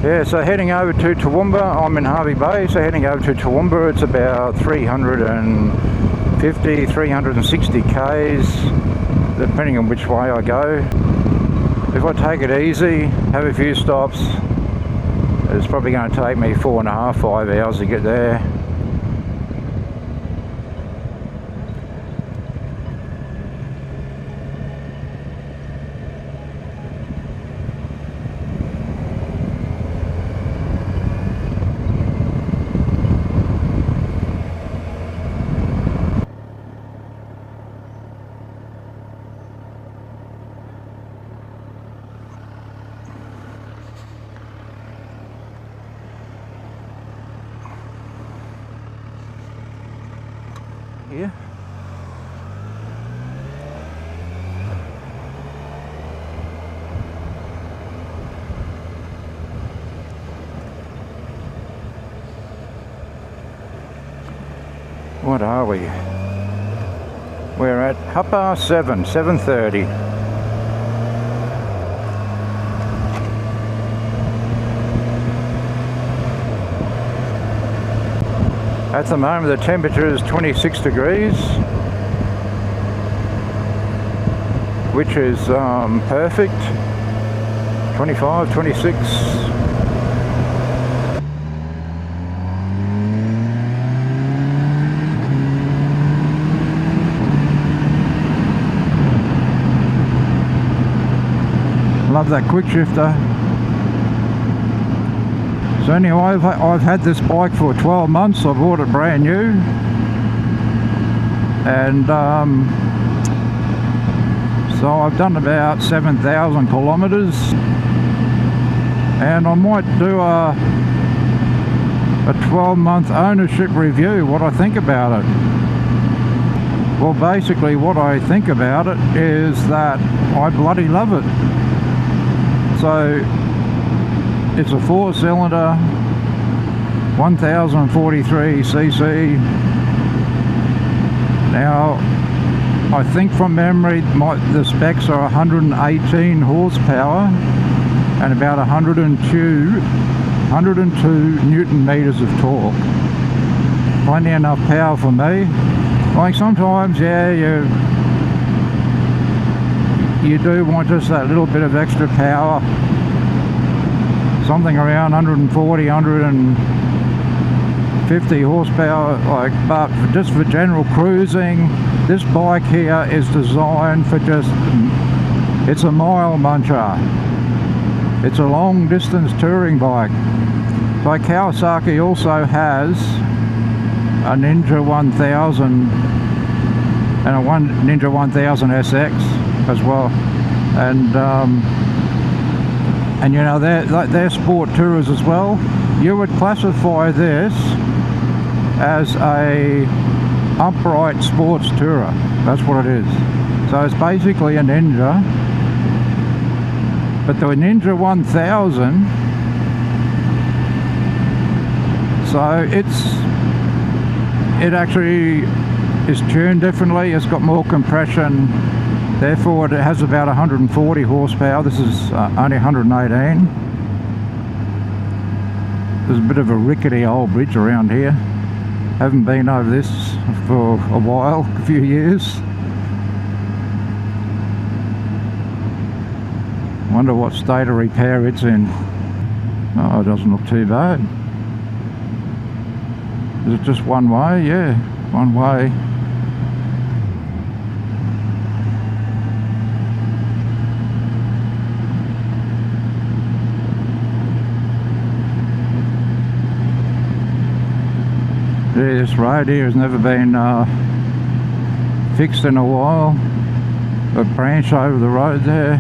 Yeah, so heading over to Toowoomba. I'm in Hervey Bay, so heading over to Toowoomba. It's about 350, 360 k's, depending on which way I go. If I take it easy, have a few stops, it's probably going to take me 4.5, 5 hours to get there. Here. What are we? We're at 7:30. At the moment the temperature is 26 degrees, which is perfect. 25, 26. Love that quick shifter. So anyway, I've had this bike for 12 months. I bought it brand new, and so I've done about 7,000 kilometers, and I might do a 12-month ownership review, what I think about it. Well, basically what I think about it is that I bloody love it. So it's a 4-cylinder, 1043cc. Now, I think from memory, the specs are 118 horsepower and about 102 newton meters of torque. Plenty enough power for me. Like sometimes, yeah, you do want just that little bit of extra power. Something around 140, 150 horsepower, but just for general cruising, this bike here is designed for it's a mile muncher. It's a long distance touring bike. So Kawasaki also has a Ninja 1000 and a Ninja 1000 SX as well. And you know, they're sport tourers as well. You would classify this as a upright sports tourer. That's what it is. So it's basically a Ninja, but the Ninja 1000, so it actually is tuned differently. It's got more compression. Therefore, it has about 140 horsepower. This is only 118. There's a bit of a rickety old bridge around here. Haven't been over this for a while, a few years. Wonder what state of repair it's in. Oh, it doesn't look too bad. Is it just one way? Yeah, one way. This road here has never been fixed in a while. A branch over the road there.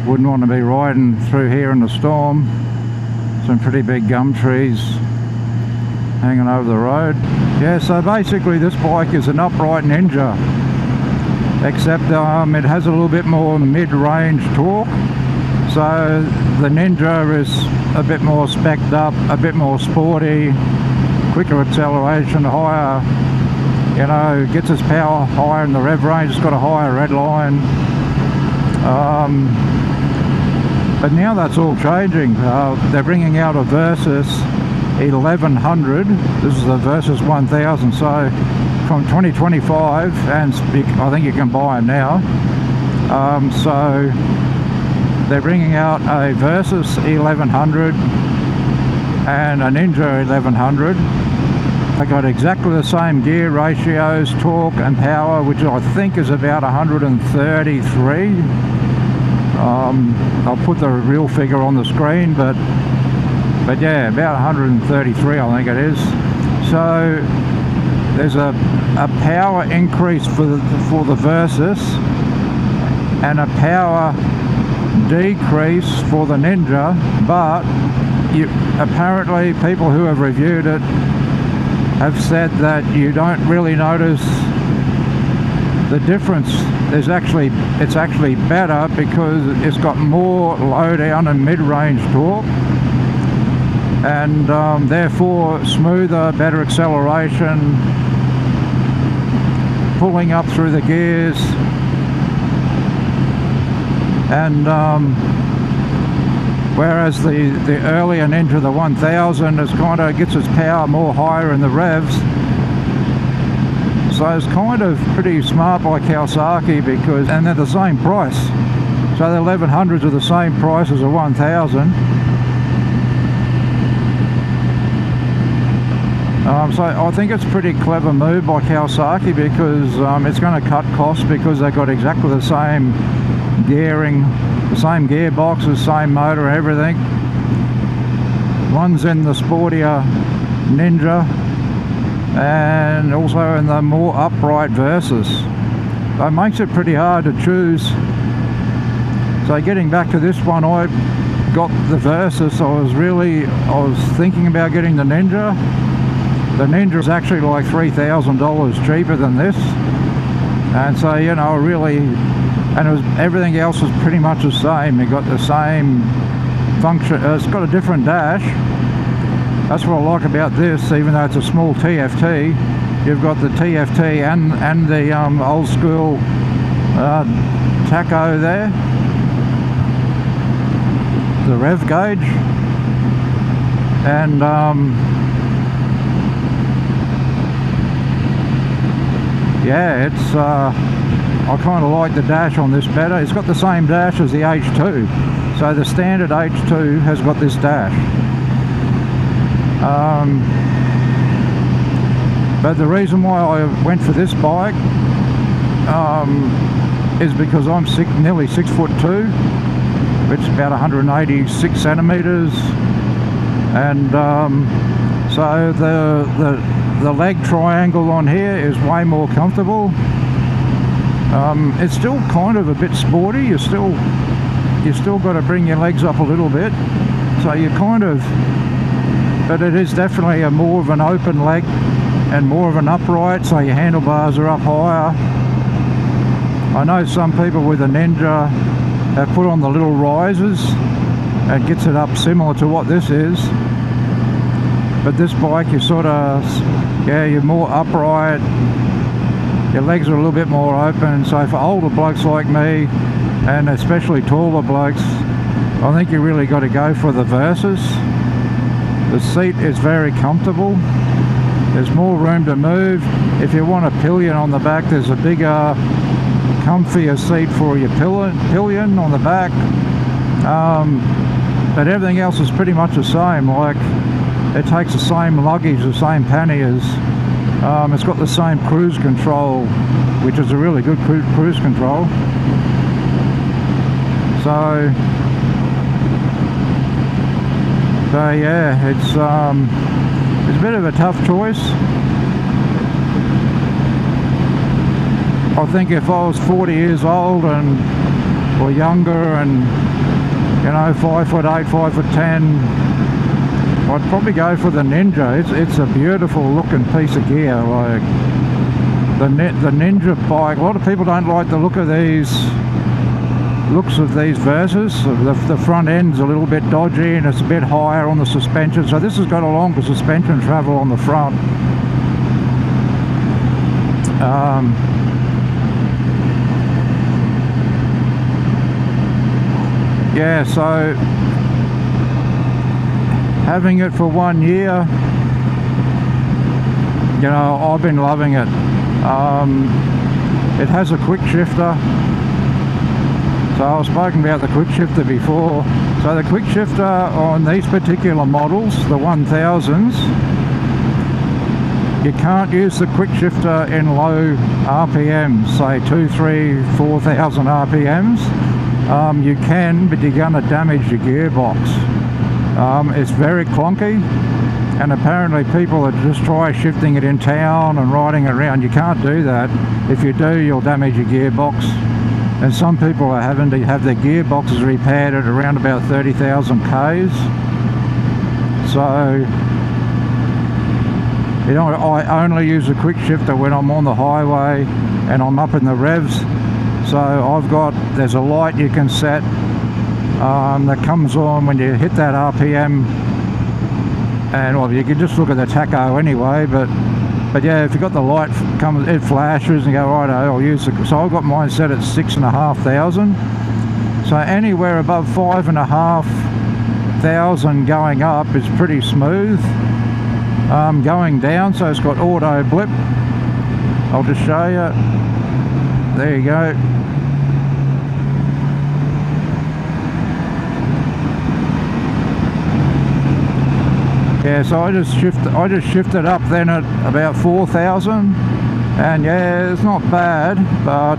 Wouldn't want to be riding through here in the storm. Some pretty big gum trees hanging over the road. Yeah, so basically this bike is an upright Ninja, except it has a little bit more mid-range torque. So the Ninja is a bit more spec'd up, a bit more sporty, quicker acceleration, higher, you know, gets its power higher in the rev range. It's got a higher red line. But now that's all changing. They're bringing out a Versus 1100. This is the Versus 1000. So from 2025, and I think you can buy them now. So they're bringing out a Versus 1100 and a Ninja 1100. They got exactly the same gear ratios, torque and power, which I think is about 133. I'll put the real figure on the screen, but yeah, about 133 I think it is. So there's a power increase for the Versus and a power decrease for the Ninja, but apparently people who have reviewed it have said that you don't really notice the difference. It's actually better because it's got more low down and mid-range torque, and therefore smoother, better acceleration, pulling up through the gears, and whereas the earlier Ninja, the 1000, is kind of gets its power more higher in the revs. So it's kind of pretty smart by Kawasaki, because, and they're the same price. So the 1100s are the same price as a 1000. So I think it's a pretty clever move by Kawasaki, because it's going to cut costs, because they've got exactly the same gearing, the same gearbox, the same motor, everything. One's in the sportier Ninja and also in the more upright Versus. So it makes it pretty hard to choose. So getting back to this one, I got the Versus. I was thinking about getting the Ninja. The Ninja is actually like $3,000 cheaper than this, and so, you know, really, and everything else is pretty much the same. It got the same function. It's got a different dash. That's what I like about this. Even though it's a small TFT, you've got the TFT and the old school tacho there, the rev gauge, and yeah, it's I kind of like the dash on this better. It's got the same dash as the H2, so the standard H2 has got this dash. But the reason why I went for this bike is because I'm nearly 6'2", which is about 186 centimeters, and so the leg triangle on here is way more comfortable. It's still kind of a bit sporty. You still got to bring your legs up a little bit, so you kind of, but it is definitely a more of an open leg and more of an upright, so your handlebars are up higher. I know some people with a Ninja have put on the little risers and gets it up similar to what this is, but this bike, you sort of, yeah, you're more upright, your legs are a little bit more open. So for older blokes like me, and especially taller blokes, I think you really got to go for the Versus. The seat is very comfortable. There's more room to move. If you want a pillion on the back, there's a bigger, comfier seat for your pillion on the back. But everything else is pretty much the same. Like, it takes the same luggage, the same panniers. It's got the same cruise control, which is a really good cruise control. So yeah, it's a bit of a tough choice. I think if I was 40 years old or younger, and, you know, 5'8", 5'10", I'd probably go for the Ninja. It's a beautiful looking piece of gear. Like the Ninja bike, a lot of people don't like the looks of these Versus. The front end's a little bit dodgy and it's a bit higher on the suspension. So this has got a longer suspension travel on the front. yeah, so having it for 1 year, you know, I've been loving it. It has a quick shifter. So I've spoken about the quick shifter before. So the quick shifter on these particular models, the 1000s, you can't use the quick shifter in low RPMs, say 2, 3, 4,000 RPMs. You can, but you're going to damage your gearbox. It's very clunky, and apparently people that just try shifting it in town and riding around, you can't do that. If you do, you'll damage your gearbox. And some people are having to have their gearboxes repaired at around about 30,000 Ks. So, you know, I only use a quick shifter when I'm on the highway and I'm up in the revs. So there's a light you can set that comes on when you hit that RPM. And well, you can just look at the tacho anyway, but yeah, if you've got the light it flashes and you go, right, I'll use it. So I've got mine set at 6,500. So anywhere above 5,500 going up is pretty smooth. Going down, so it's got auto blip. I'll just show you. There you go. Yeah, so I just shifted up then at about 4,000, and yeah, it's not bad, but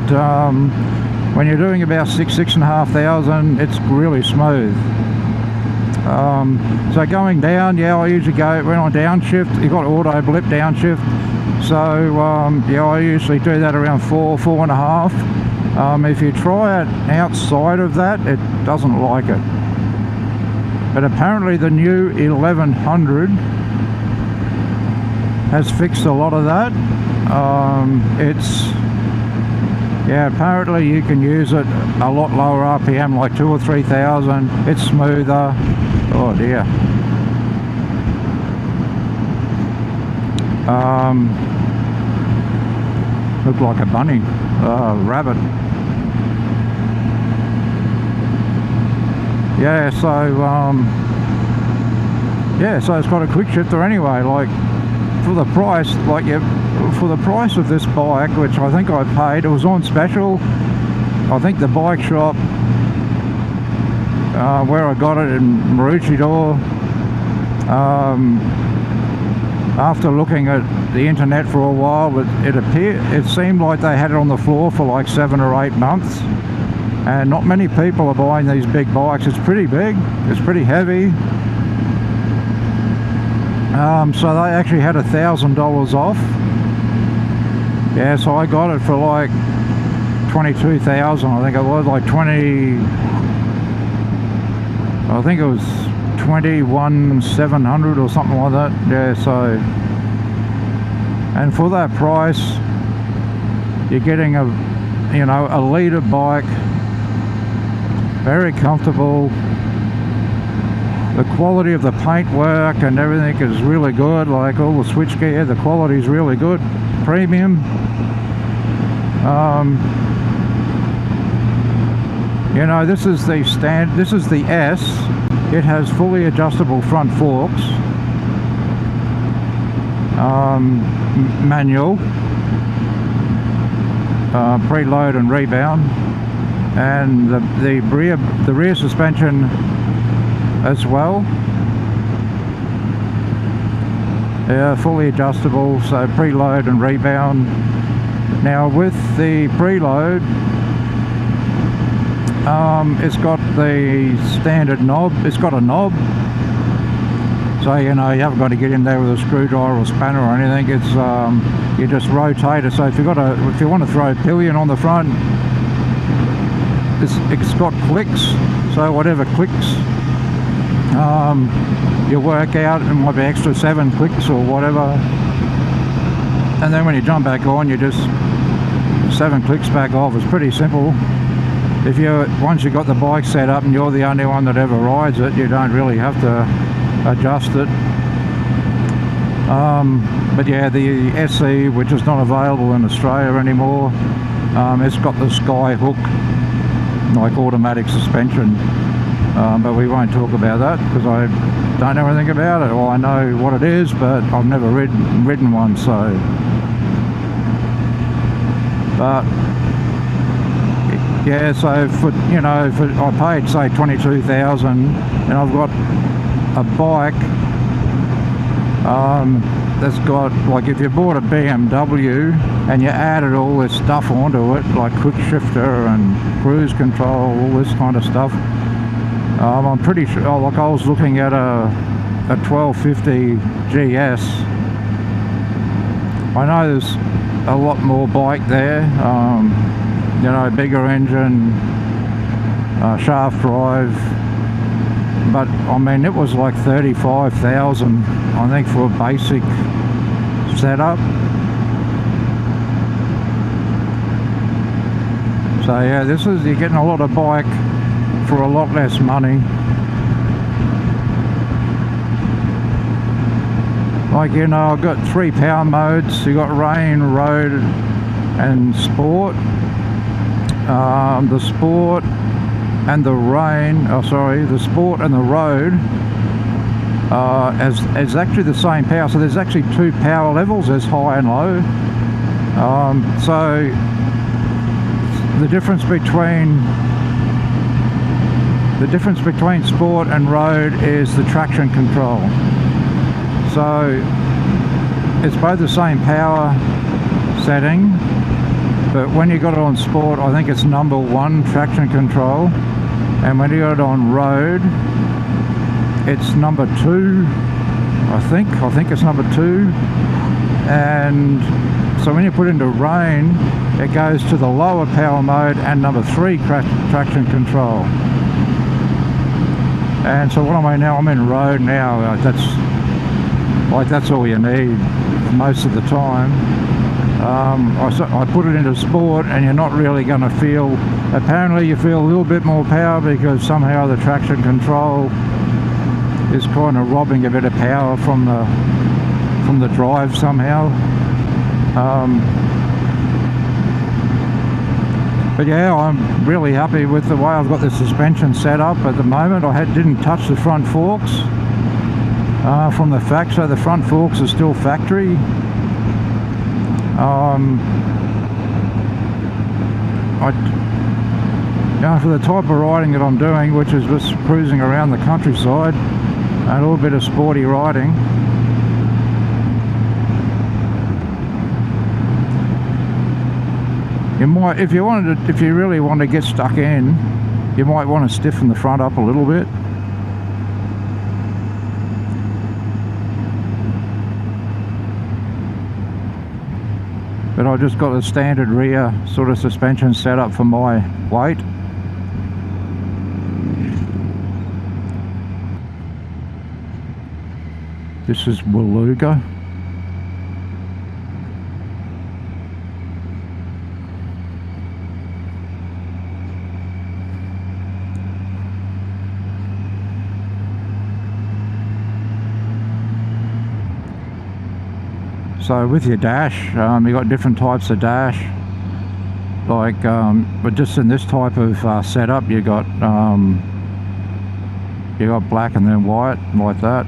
when you're doing about 6,500, it's really smooth. So going down, yeah, I usually go when I downshift. You've got auto blip downshift, so yeah, I usually do that around 4.5. If you try it outside of that, it doesn't like it. But apparently the new 1100 has fixed a lot of that. Yeah, apparently you can use it a lot lower RPM, like 2,000 or 3,000. It's smoother. Oh dear. Looked like a bunny, rabbit. Yeah, so it's got a quick shifter anyway. Like for the price, for the price of this bike, which I think I paid, it was on special. I think the bike shop where I got it in Maroochydore, after looking at the internet for a while, it seemed like they had it on the floor for like 7 or 8 months. And not many people are buying these big bikes. It's pretty big, it's pretty heavy. So they actually had $1,000 off. Yeah, so I got it for like 22,000. I think it was like 20. I think it was 21,700 or something like that. Yeah, so, and for that price, you're getting a leader bike. Very comfortable. The quality of the paintwork and everything is really good, like all the switchgear, the quality is really good. Premium. You know, this is the S. It has fully adjustable front forks. Manual. Preload and rebound. And the rear suspension as well. Yeah, fully adjustable, so preload and rebound. Now with the preload, it's got the standard knob. It's got a knob, so you know you haven't got to get in there with a screwdriver or spanner or anything. It's you just rotate it. So if you want to throw a pillion on the front, it's got clicks, so whatever clicks you work out, it might be extra 7 clicks or whatever, and then when you jump back on, you just 7 clicks back off. It's pretty simple. Once you've got the bike set up and you're the only one that ever rides it, you don't really have to adjust it. But yeah, the SE, which is not available in Australia anymore, it's got the sky hook, like automatic suspension. but we won't talk about that because I don't know anything about it. Well, I know what it is, but I've never ridden one, so. But yeah, so for, you know, I paid say 22,000, and I've got a bike that's got, like, if you bought a BMW and you added all this stuff onto it, like quick shifter and cruise control, all this kind of stuff, I'm pretty sure, like, I was looking at a 1250 GS. I know there's a lot more bike there, you know, bigger engine, shaft drive, but I mean, it was like 35,000, I think, for a basic setup. So yeah, you're getting a lot of bike for a lot less money. Like, you know, I've got 3 power modes. You got rain, road and sport. The sport and the rain, the sport and the road is actually the same power. So there's actually 2 power levels, there's high and low. So the difference between sport and road is the traction control. So it's both the same power setting, but when you got it on sport, I think it's number 1 traction control, and when you got it on road, it's number 2. I think it's number 2. And so when you put into rain, it goes to the lower power mode and number 3 traction control. And so what am I now? I'm in road now. That's all you need most of the time. I put it into sport, and you're not really going to feel, apparently you feel a little bit more power because somehow the traction control is kind of robbing a bit of power from the drive somehow. But yeah, I'm really happy with the way I've got the suspension set up at the moment. I didn't touch the front forks from the factory, so the front forks are still factory. For the type of riding that I'm doing, which is just cruising around the countryside and a little bit of sporty riding, you might, if you really want to get stuck in, you might want to stiffen the front up a little bit. But I just got a standard rear sort of suspension set up for my weight. This is Waluga. So with your dash, you got different types of dash. Like, but just in this type of setup, you got black and then white, like that.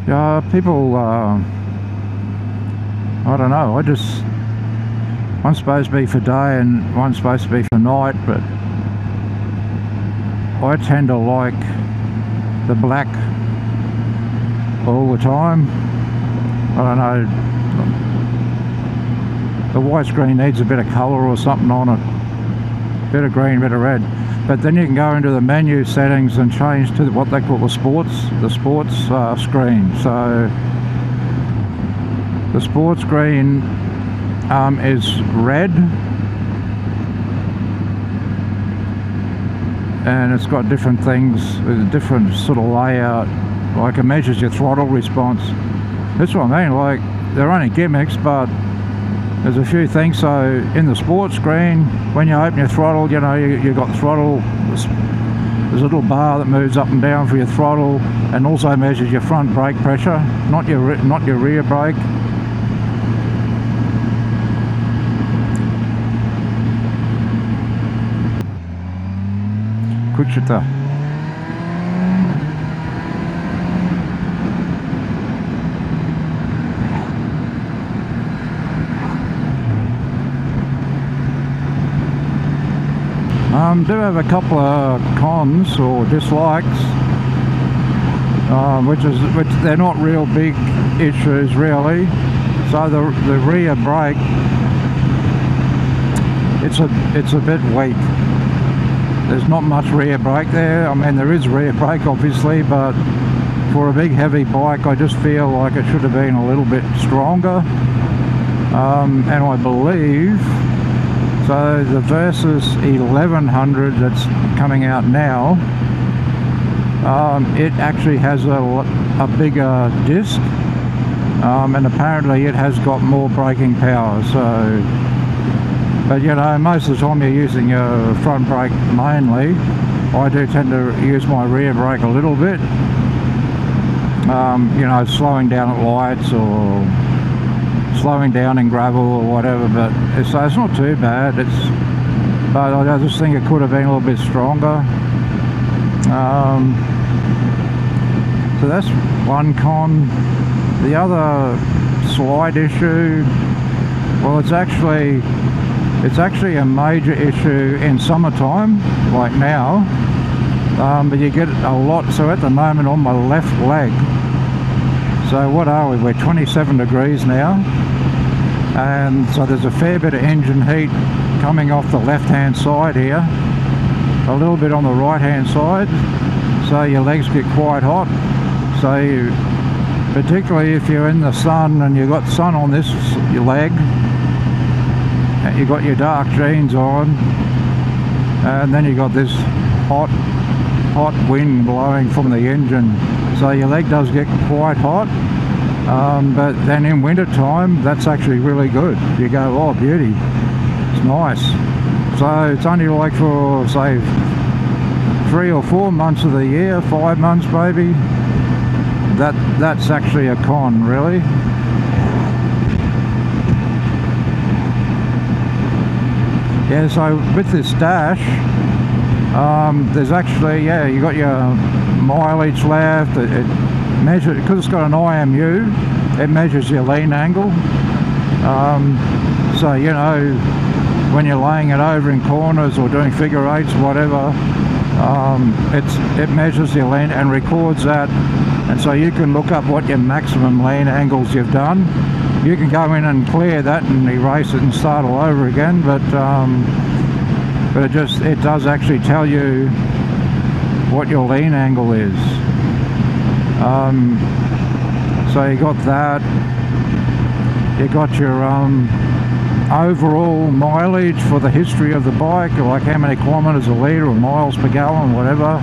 Yeah, people, I don't know. One's supposed to be for day and one's supposed to be for night, but I tend to like the black all the time. I don't know, the white screen needs a bit of colour or something on it, bit of green, bit of red. But then you can go into the menu settings and change to what they call the sports screen. So the sports screen is red, and it's got different things with a different sort of layout, like it measures your throttle response. That's what I mean, like, they're only gimmicks, but there's a few things. So in the sports screen, when you open your throttle, you know, you've got throttle, there's a little bar that moves up and down for your throttle, and also measures your front brake pressure, not your rear brake. Wichita. Do have a couple of cons or dislikes, which they're not real big issues really. So the rear brake, it's a bit weak. There's not much rear brake there. I mean, there is rear brake obviously, but for a big heavy bike I just feel like it should have been a little bit stronger. And I believe, so the Versys 1100 that's coming out now, it actually has a bigger disc, and apparently it has got more braking power. So, but you know, most of the time you're using your front brake mainly. I do tend to use my rear brake a little bit, you know, slowing down at lights or slowing down in gravel or whatever, but it's not too bad. But I just think it could have been a little bit stronger. So that's one con. The other slight issue, well, it's actually a major issue in summertime, like now, but you get a lot. So at the moment on my left leg, so what are we? We're 27 degrees now, and so there's a fair bit of engine heat coming off the left hand side here, a little bit on the right hand side, so your legs get quite hot. So particularly if you're in the sun and you've got sun on this your leg, you've got your dark jeans on, and then you've got this hot wind blowing from the engine, so your leg does get quite hot. But then in winter time, that's actually really good. You go, oh beauty, it's nice. So it's only like for say 3 or 4 months of the year, 5 months maybe, that's actually a con really. Yeah, so with this dash, there's actually, yeah, you got your mileage left. It measures, because it's got an IMU, it measures your lean angle. So you know, when you're laying it over in corners or doing figure eights, whatever, it measures your lean and records that, and so you can look up what your maximum lean angles you've done. You can go in and clear that and erase it and start all over again, but it does actually tell you what your lean angle is. So you got that. You got your overall mileage for the history of the bike, like how many kilometers a litre or miles per gallon, whatever.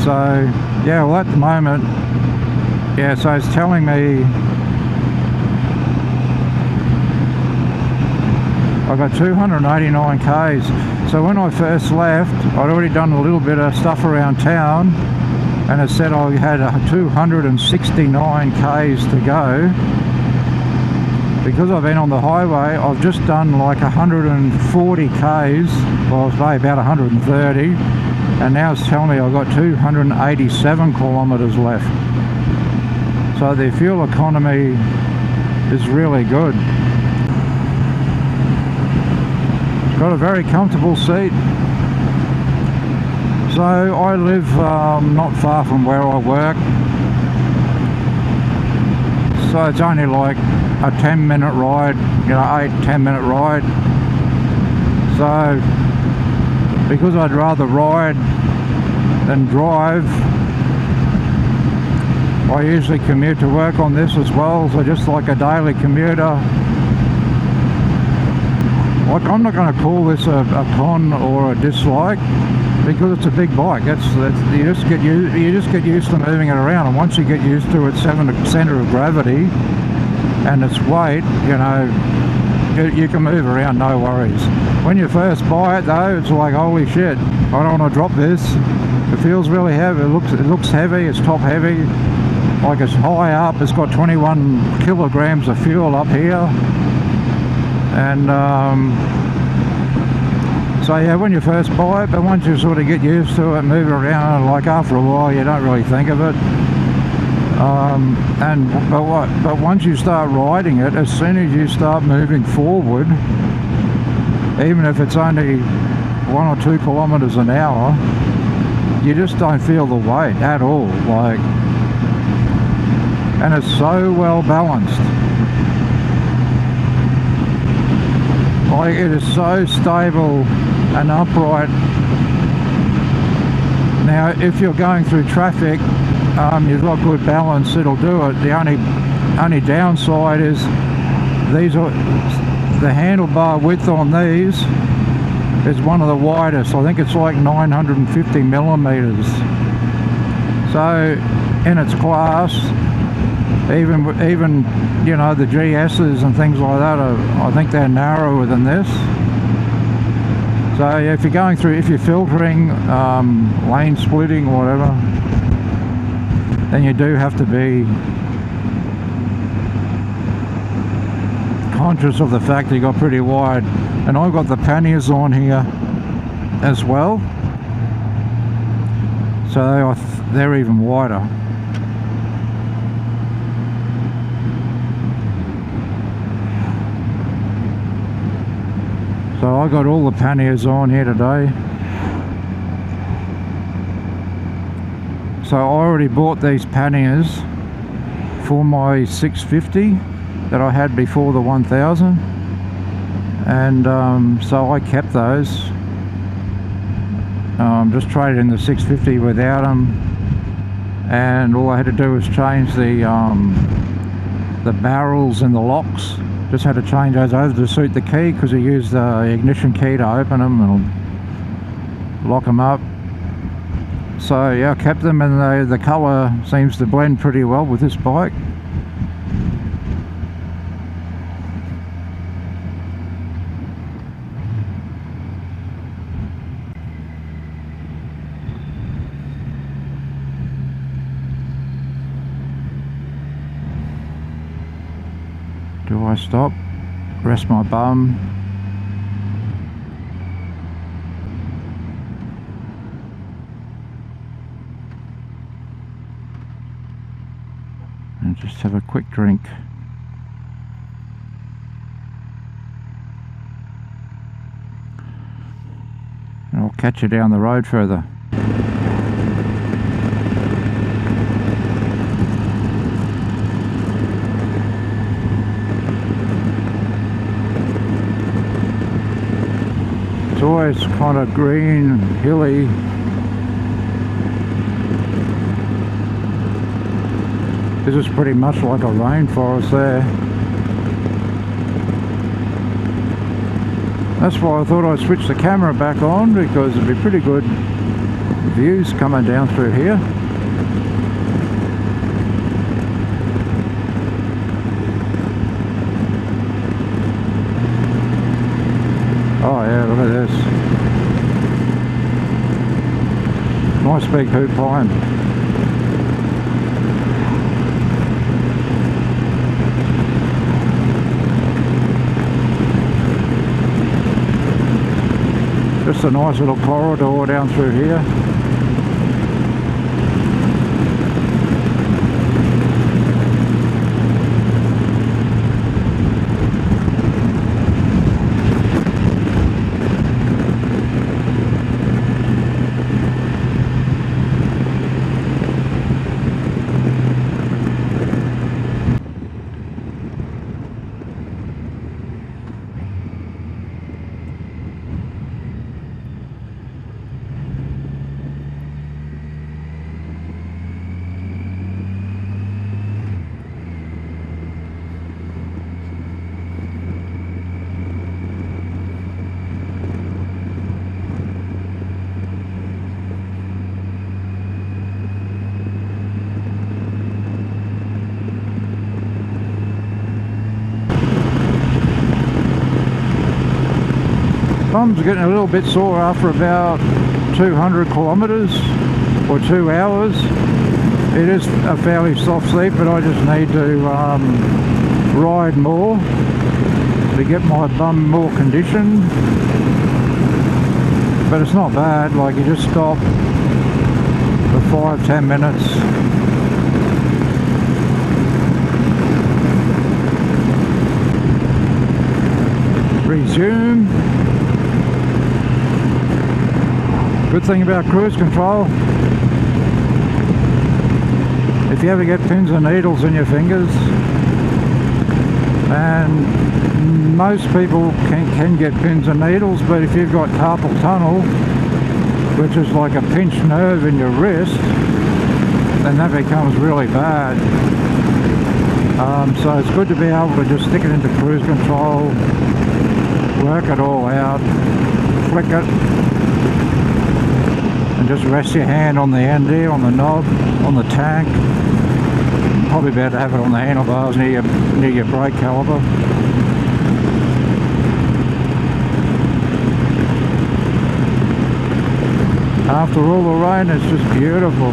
So yeah, well at the moment, yeah, so it's telling me I've got 289 Ks. So when I first left, I'd already done a little bit of stuff around town, and it said I had 269 Ks to go. Because I've been on the highway, I've just done like 140 Ks, well, say about 130, and now it's telling me I've got 287 kilometers left. So the fuel economy is really good. It's got a very comfortable seat. So I live not far from where I work. So it's only like a 10-minute ride, you know, 8-10 minute ride. So because I'd rather ride than drive, I usually commute to work on this as well, so just like a daily commuter. Like, I'm not going to call this a con or a dislike, because it's a big bike. You just get used to moving it around, and once you get used to its centre of gravity and its weight, you know, you can move around, no worries. When you first buy it though, it's like, holy shit, I don't want to drop this. It feels really heavy. It looks heavy. It's top heavy. Like, it's high up. It's got 21 kilograms of fuel up here, and So yeah, when you first buy it, but once you sort of get used to it, move around, like after a while, you don't really think of it. But once you start riding it, as soon as you start moving forward, even if it's only 1 or 2 kilometers an hour, you just don't feel the weight at all. Like, and it's so well balanced. Like, it is so stable and upright. Now, if you're going through traffic, you've got good balance, it'll do it. The only downside is these are the handlebar width on these is one of the widest. I think it's like 950 millimeters. So in its class, even you know, the GS's and things like that I think they're narrower than this. So yeah, if you're filtering, lane splitting or whatever, then you do have to be conscious of the fact that you got pretty wide. And I've got the panniers on here as well, so they're even wider. So I got all the panniers on here today. So I already bought these panniers for my 650 that I had before the 1000, and so I kept those. Just traded in the 650 without them, and all I had to do was change the barrels and the locks. Just had to change those over to suit the key, because I used the ignition key to open them and lock them up. So yeah, I kept them, and the colour seems to blend pretty well with this bike. Do I stop? Rest my bum? And just have a quick drink. And I'll catch you down the road further. It's always kind of green and hilly. This is pretty much like a rainforest there. That's why I thought I'd switch the camera back on, because it'd be pretty good views coming down through here. Oh yeah, look at this. Nice big hoop pine. Just a nice little corridor down through here. Thumb's getting a little bit sore after about 200 kilometers or 2 hours. It is a fairly soft seat, but I just need to ride more to get my bum more conditioned. but it's not bad. Like, you just stop for 5-10 minutes. Resume. Good thing about cruise control, if you ever get pins and needles in your fingers, and most people can get pins and needles, but if you've got carpal tunnel, which is like a pinched nerve in your wrist, then that becomes really bad. So it's good to be able to just stick it into cruise control, work it all out, flick it, and just rest your hand on the end here, on the knob, on the tank. Probably better to have it on the handlebars near your brake caliper. After all the rain, it's just beautiful.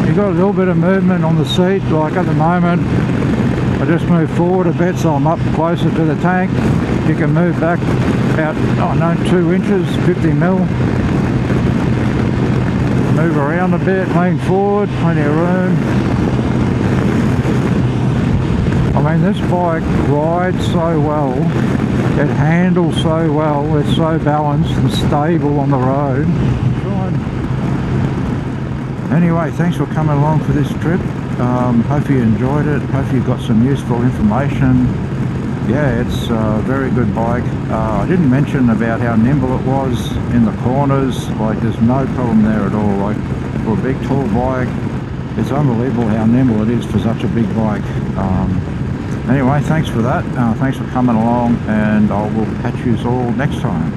You've got a little bit of movement on the seat, like at the moment I just moved forward a bit so I'm up closer to the tank. You can move back about, 2 inches, 50 mil. Move around a bit, lean forward, plenty of room. I mean, this bike rides so well, it handles so well, it's so balanced and stable on the road. Anyway, thanks for coming along for this trip. Hope you enjoyed it, hope you got some useful information. Yeah, it's a very good bike. I didn't mention about how nimble it was in the corners. Like, there's no problem there at all. Like, for a big tall bike, it's unbelievable how nimble it is for such a big bike. Anyway, thanks for that. Thanks for coming along, and I will catch you all next time.